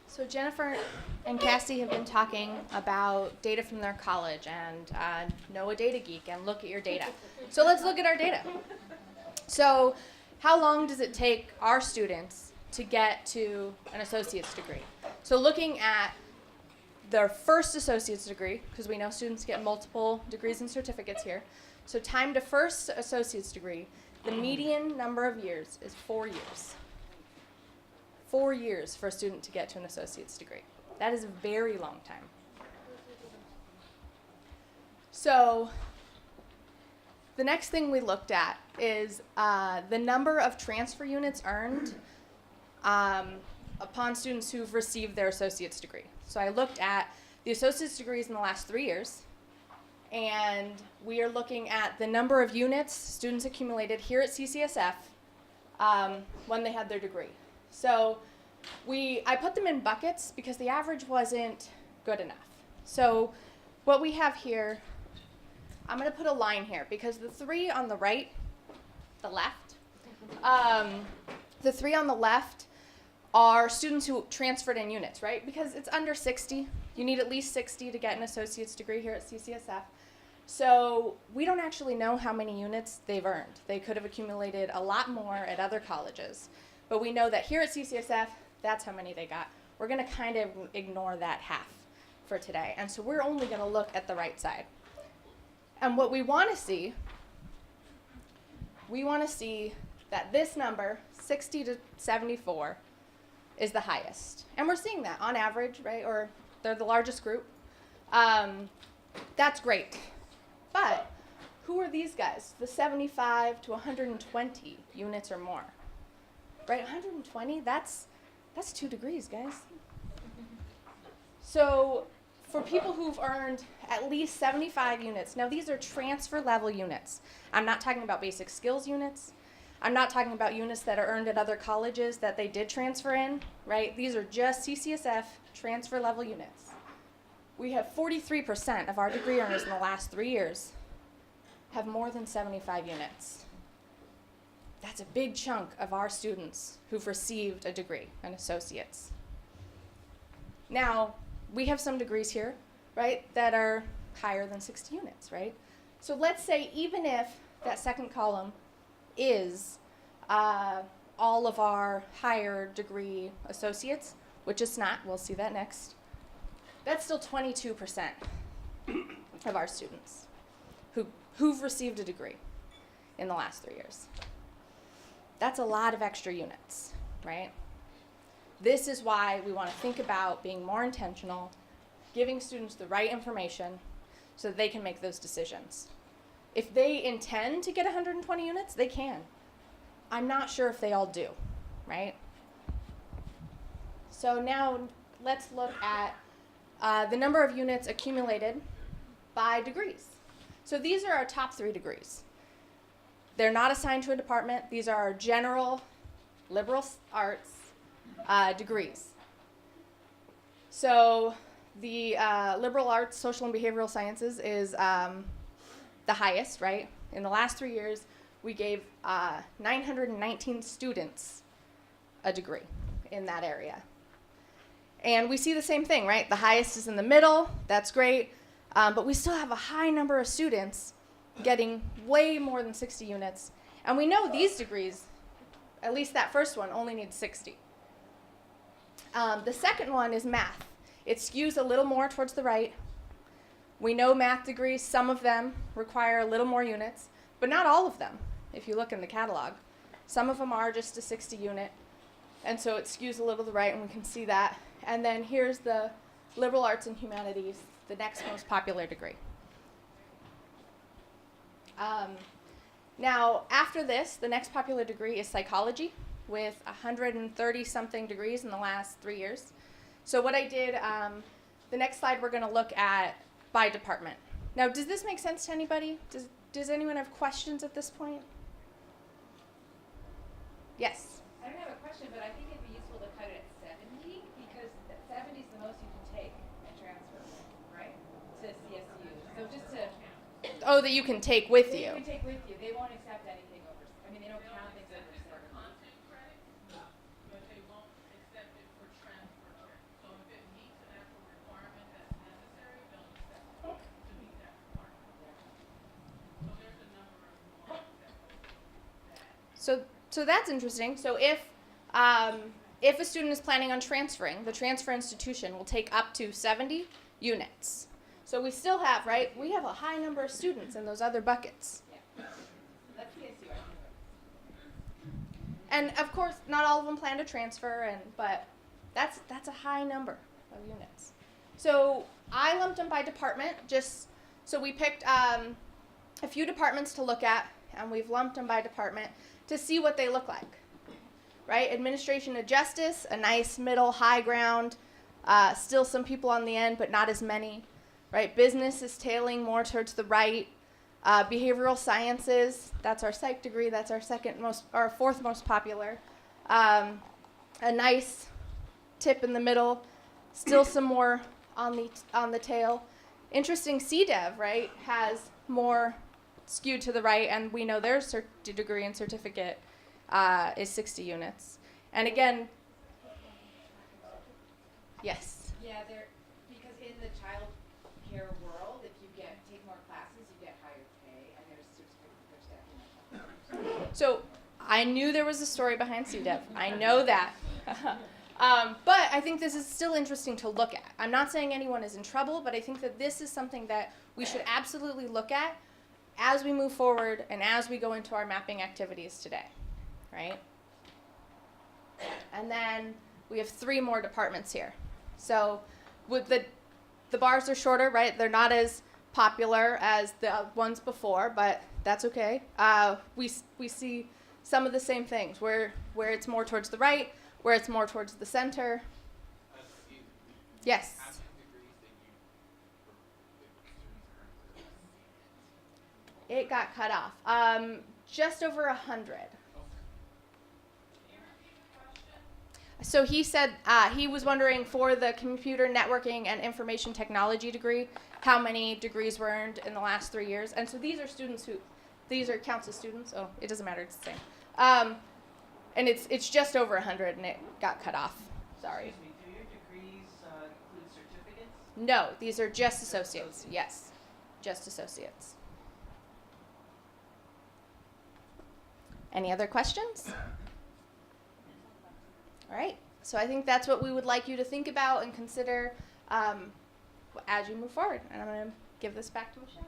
So Jennifer and Cassie have been talking about data from their college and know a data geek and look at your data. So let's look at our data. So how long does it take our students to get to an associate's degree? So looking at their first associate's degree, because we know students get multiple degrees and certificates here. So time to first associate's degree, the median number of years is 4 years. 4 years for a student to get to an associate's degree. That is a very long time. So the next thing we looked at is the number of transfer units earned upon students who've received their associate's degree. So I looked at the associate's degrees in the last 3 years, and we are looking at the number of units students accumulated here at CCSF when they had their degree. So I put them in buckets because the average wasn't good enough. So what we have here, I'm going to put a line here because the three on the right, the left, the three on the left are students who transferred in units, right? Because it's under 60. You need at least 60 to get an associate's degree here at CCSF. So we don't actually know how many units they've earned. They could have accumulated a lot more at other colleges. But we know that here at CCSF, that's how many they got. We're going to kind of ignore that half for today. And so we're only going to look at the right side. And what we want to see that this number, 60 to 74, is the highest. And we're seeing that on average, right? Or they're the largest group. That's great. But who are these guys? The 75 to 120 units or more. Right, 120, that's 2 degrees, guys. So for people who've earned at least 75 units, now these are transfer level units. I'm not talking about basic skills units. I'm not talking about units that are earned at other colleges that they did transfer in, right? These are just CCSF transfer level units. We have 43% of our degree earners in the last 3 years have more than 75 units. That's a big chunk of our students who've received a degree, an associate's. Now, we have some degrees here, right, that are higher than 60 units, right? So let's say even if that second column is all of our higher degree associates, which it's not, we'll see that next, that's still 22% of our students who've received a degree in the last 3 years. That's a lot of extra units, right? This is why we want to think about being more intentional, giving students the right information so that they can make those decisions. If they intend to get 120 units, they can. I'm not sure if they all do, right? So now let's look at the number of units accumulated by degrees. So these are our top 3 degrees. They're not assigned to a department. These are our general liberal arts degrees. So the liberal arts, social and behavioral sciences is the highest, right? In the last 3 years, we gave 919 students a degree in that area. And we see the same thing, right? The highest is in the middle. That's great. But we still have a high number of students getting way more than 60 units. And we know these degrees, at least that first one, only needs 60. The second one is math. It skews a little more towards the right. We know math degrees, some of them require a little more units, but not all of them, if you look in the catalog. Some of them are just a 60 unit, and so it skews a little to the right, and we can see that. And then here's the liberal arts and humanities, the next most popular degree. Now, after this, the next popular degree is psychology with 130-something degrees in the last 3 years. So what I did, the next slide we're going to look at by department. Now, does this make sense to anybody? Does anyone have questions at this point? Yes? I don't have a question, but I think it'd be useful to cut it at 70 because 70 is the most you can take and transfer, right, to CSU. So just to... Oh, that you can take with you. You can take with you. They won't accept anything over. I mean, they don't count things over 70. Content credit, but they won't accept it for transfer credit. So So that's interesting. So if a student is planning on transferring, the transfer institution will take up to 70 units. So we still have, right? We have a high number of students in those other buckets. Yeah. That's CSU, I think. And of course, not all of them plan to transfer, but that's a high number of units. So I lumped them by department. So we picked a few departments to look at, and we've lumped them by department to see what they look like. Right? Administration of justice, a nice middle high ground. Still some people on the end, but not as many. Right? Business is tailing more towards the right. Behavioral sciences, that's our psych degree, that's our fourth most popular. A nice tip in the middle, still some more on the tail. Interesting, CDev, right, has more skewed to the right, and we know their degree and certificate is 60 units. And again, yes. Yeah, because in the child care world, if you take more classes, you get higher pay, and there's staffing. So I knew there was a story behind CDev. I know that. But I think this is still interesting to look at. I'm not saying anyone is in trouble, but I think that this is something that we should absolutely look at as we move forward and as we go into our mapping activities today, right? And then we have 3 more departments here. So with the bars are shorter, right? They're not as popular as the ones before, but that's okay. We see some of the same things where it's more towards the right, where it's more towards the center. Yes. How many degrees that you It got cut off. Just over 100. So he said he was wondering for the computer networking and information technology degree, how many degrees were earned in the last 3 years. And so these are counts as students. Oh, it doesn't matter, it's the same. And it's just over 100 and it got cut off. Sorry. Excuse me, do your degrees include certificates? No, these are just associates. Yes, just associates. Any other questions? All right, so I think that's what we would like you to think about and consider as you move forward. And I'm going to give this back to Michelle.